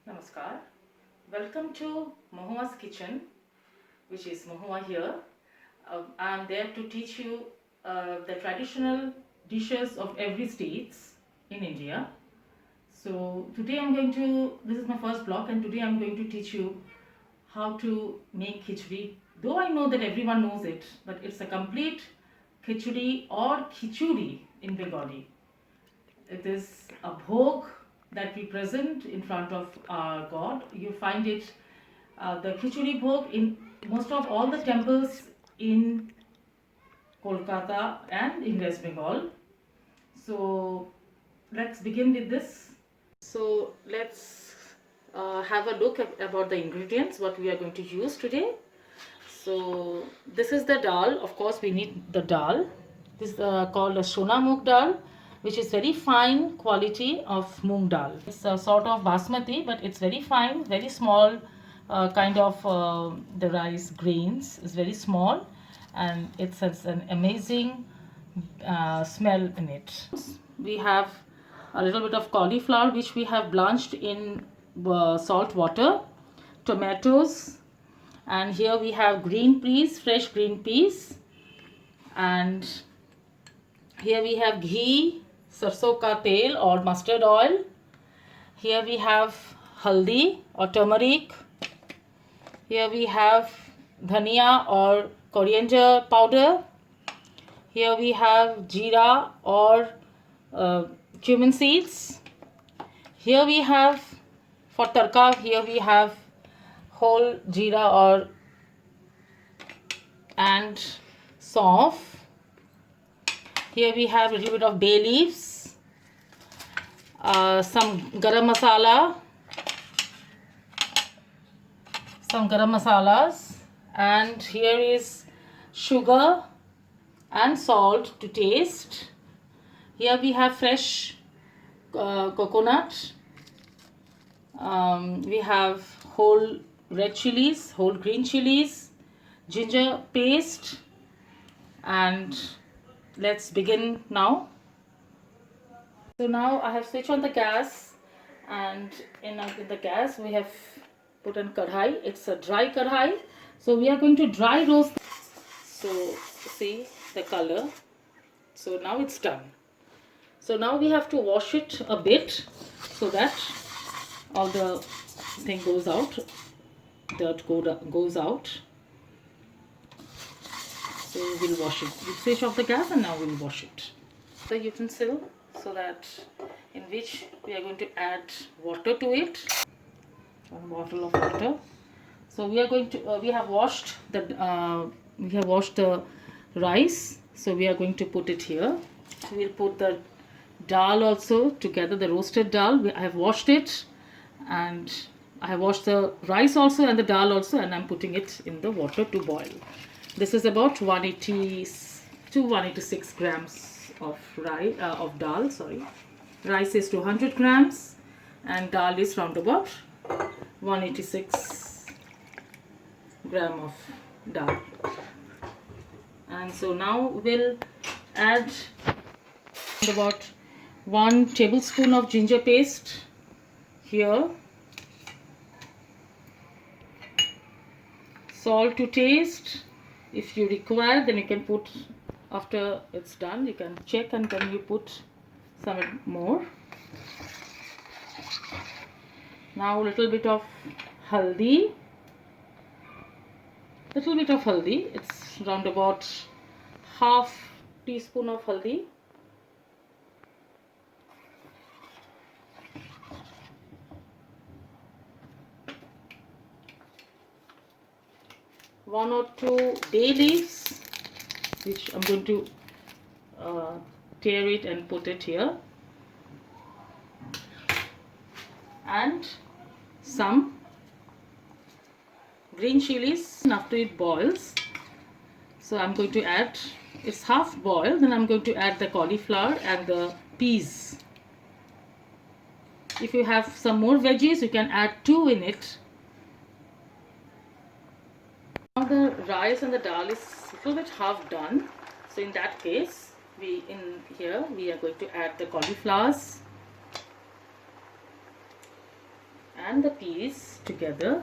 Namaskar. Welcome to MOHUA'S kitchen, which is Mohua here. I am there to teach you the traditional dishes of every state in India. So today this is my first vlog, and today I'm going to teach you how to make khichdi. Though I know that everyone knows it, but it's a complete khichdi or khichuri in Bengali. It is a bhog that we present in front of our God. You find it, the khichuri bhog, in most of all the temples in Kolkata and in West Bengal. So let's begin with this. So let's have a look about the ingredients, what we are going to use today. So this is the dal. Of course, we need the dal. This is called a Sona Moong dal, which is very fine quality of moong dal. It's a sort of basmati, but it's very fine, very small kind of the rice grains is very small, and it has an amazing smell in it. We have a little bit of cauliflower which we have blanched in salt water, tomatoes, and here we have green peas, fresh green peas, and here we have ghee, sarson ka tel or mustard oil. Here we have haldi or turmeric. Here we have dhania or coriander powder. Here we have jeera or cumin seeds. Here we have, for tarka, here we have whole jeera and saunf. Here we have a little bit of bay leaves, some garam masalas, and here is sugar and salt to taste. Here we have fresh coconut. We have whole red chilies, whole green chilies, ginger paste, and let's begin now. So now I have switched on the gas, and in the gas we have put in kadhai. It's a dry kadhai, so we are going to dry roast. So see the color. So now it's done. So now we have to wash it a bit so that all the thing goes out, dirt goes out. So we'll wash it. We'll switch off the gas and now we'll wash it. The utensil, so that in which we are going to add water to it. A bottle of water. So we are going to we have washed the rice. So we are going to put it here. We'll put the dal also together, the roasted dal. I have washed it, and I have washed the rice also and the dal also, and I'm putting it in the water to boil. This is about 180 to 186 grams of dal. Sorry, rice is 200 grams and dal is round about 186 gram of dal. And so now we'll add about 1 tablespoon of ginger paste here, salt to taste. If you require, then you can put, after it's done, you can check and then you put some more. Now a little bit of haldi. It's round about half teaspoon of haldi. One or two bay leaves, which I'm going to tear it and put it here, and some green chilies. After it boils, so I'm going to add, it's half boiled, then I'm going to add the cauliflower and the peas. If you have some more veggies, you can add 2 in it. Now the rice and the dal is a little bit half done, so in that case we are going to add the cauliflowers and the peas together.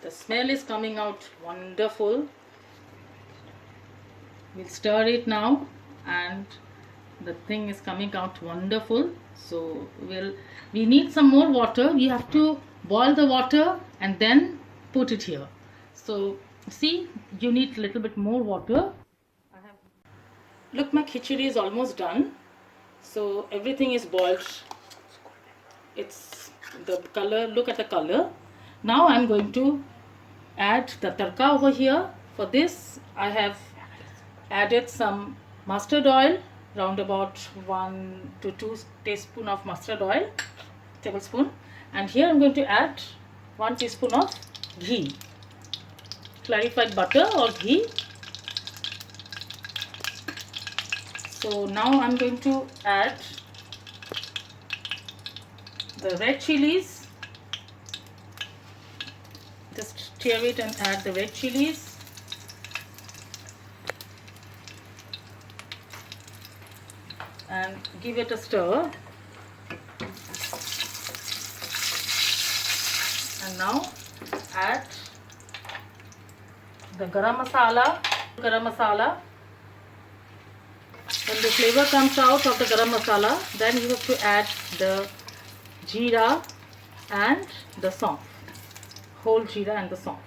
The smell is coming out wonderful. We'll stir it now, and the thing is coming out wonderful. So we need some more water. We have to boil the water and then put it here. So see, you need a little bit more water. Look, my khichidi is almost done. So everything is boiled. It's the color, look at the color. Now I'm going to add the tadka over here. For this I have added some mustard oil, round about 1 to 2 tablespoons of mustard oil, and here I'm going to add 1 teaspoon of ghee, clarified butter or ghee. So now I'm going to add the red chilies. Just stir it and add the red chilies. And give it a stir. And now add the garam masala. When the flavor comes out of the garam masala, then you have to add the jeera and the saunf. Whole jeera and the saunf.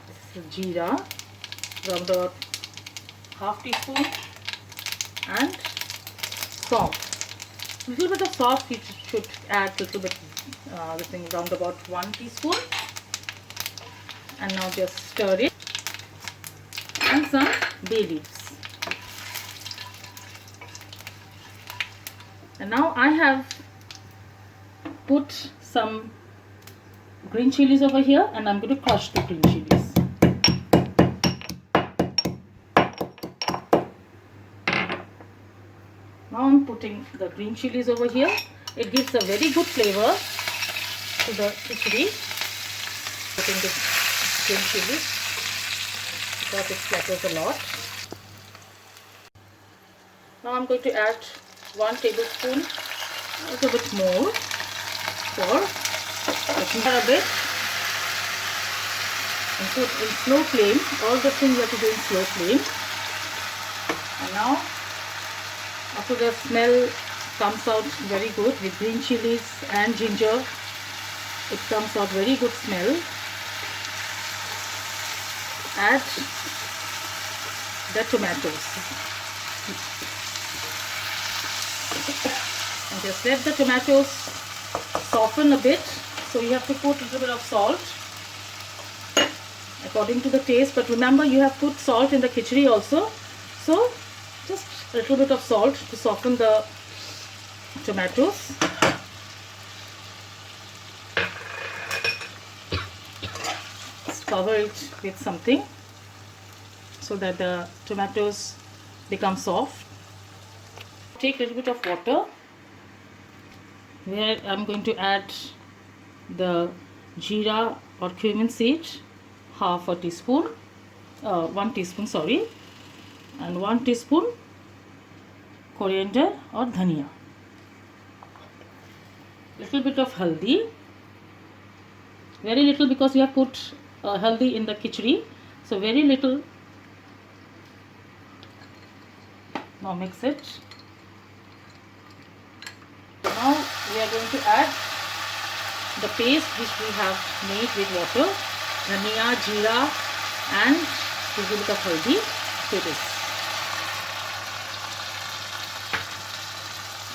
This is jeera, around about half teaspoon, and saunf. Little bit of saunf you should add, little bit this thing around about 1 teaspoon. And now just stir it, and some bay leaves. And now I have put some green chilies over here, and I'm going to crush the green chilies. Now I'm putting the green chilies over here. It gives a very good flavor to the khichidi. Putting the green chilies because it flatters a lot. Now I'm going to add 1 tablespoon, a little bit more, for a bit, and put in slow flame. All the things you have to do in slow flame. And now, after the smell comes out very good with green chilies and ginger, it comes out very good smell. Add the tomatoes and just let the tomatoes soften a bit. So you have to put a little bit of salt according to the taste, but remember you have put salt in the khichdi also, so just a little bit of salt to soften the tomatoes. Just cover it with something so that the tomatoes become soft. Take a little bit of water, where I'm going to add the jeera or cumin seed, half a teaspoon, 1 teaspoon, sorry, and 1 teaspoon coriander or dhania. Little bit of haldi, very little because we have put haldi in the khichdi, so very little. Now mix it. Now we are going to add the paste which we have made with water, dhania, jeera and a little bit of haldi to this,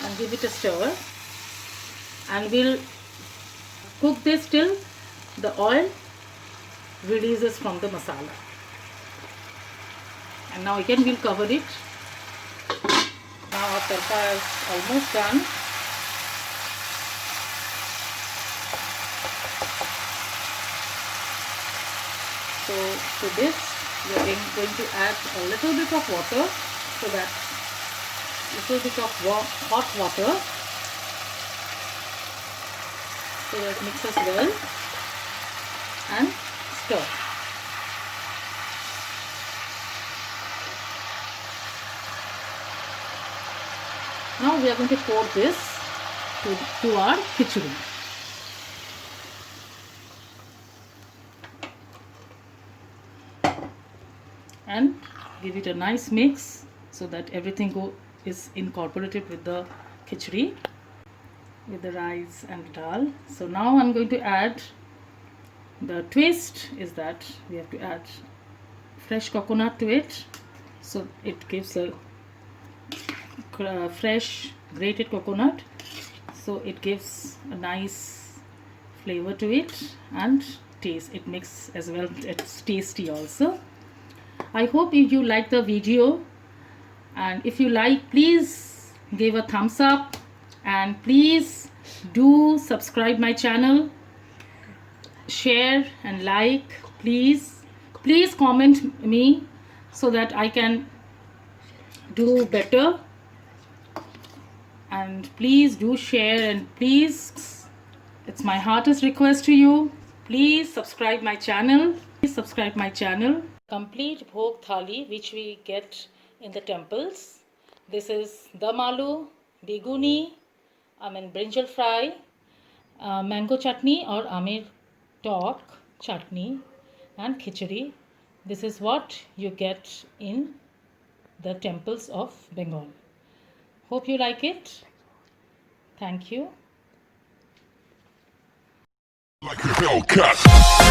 and give it a stir, and we'll cook this till the oil releases from the masala. And now again we'll cover it. Now our tadka is almost done. So to this we are going to add a little bit of water so that little bit of hot water so that it mixes well and stir. Now we are going to pour this to our khichudi. And give it a nice mix so that everything is incorporated with the khichdi, with the rice and dal. So now I'm going to add, the twist is that we have to add fresh coconut to it, so it gives a fresh grated coconut, so it gives a nice flavor to it and taste. It makes as well, it's tasty also. I hope if you like the video, and if you like, please give a thumbs up and please do subscribe my channel, share and like. Please comment me so that I can do better, and please do share, and please, it's my heartiest request to you, please subscribe my channel. Complete bhog thali which we get in the temples. This is dum aloo, beguni, brinjal fry, mango chutney or amer tok chutney, and khichidi. This is what you get in the temples of Bengal. Hope you like it. Thank you. Like a Hellcat.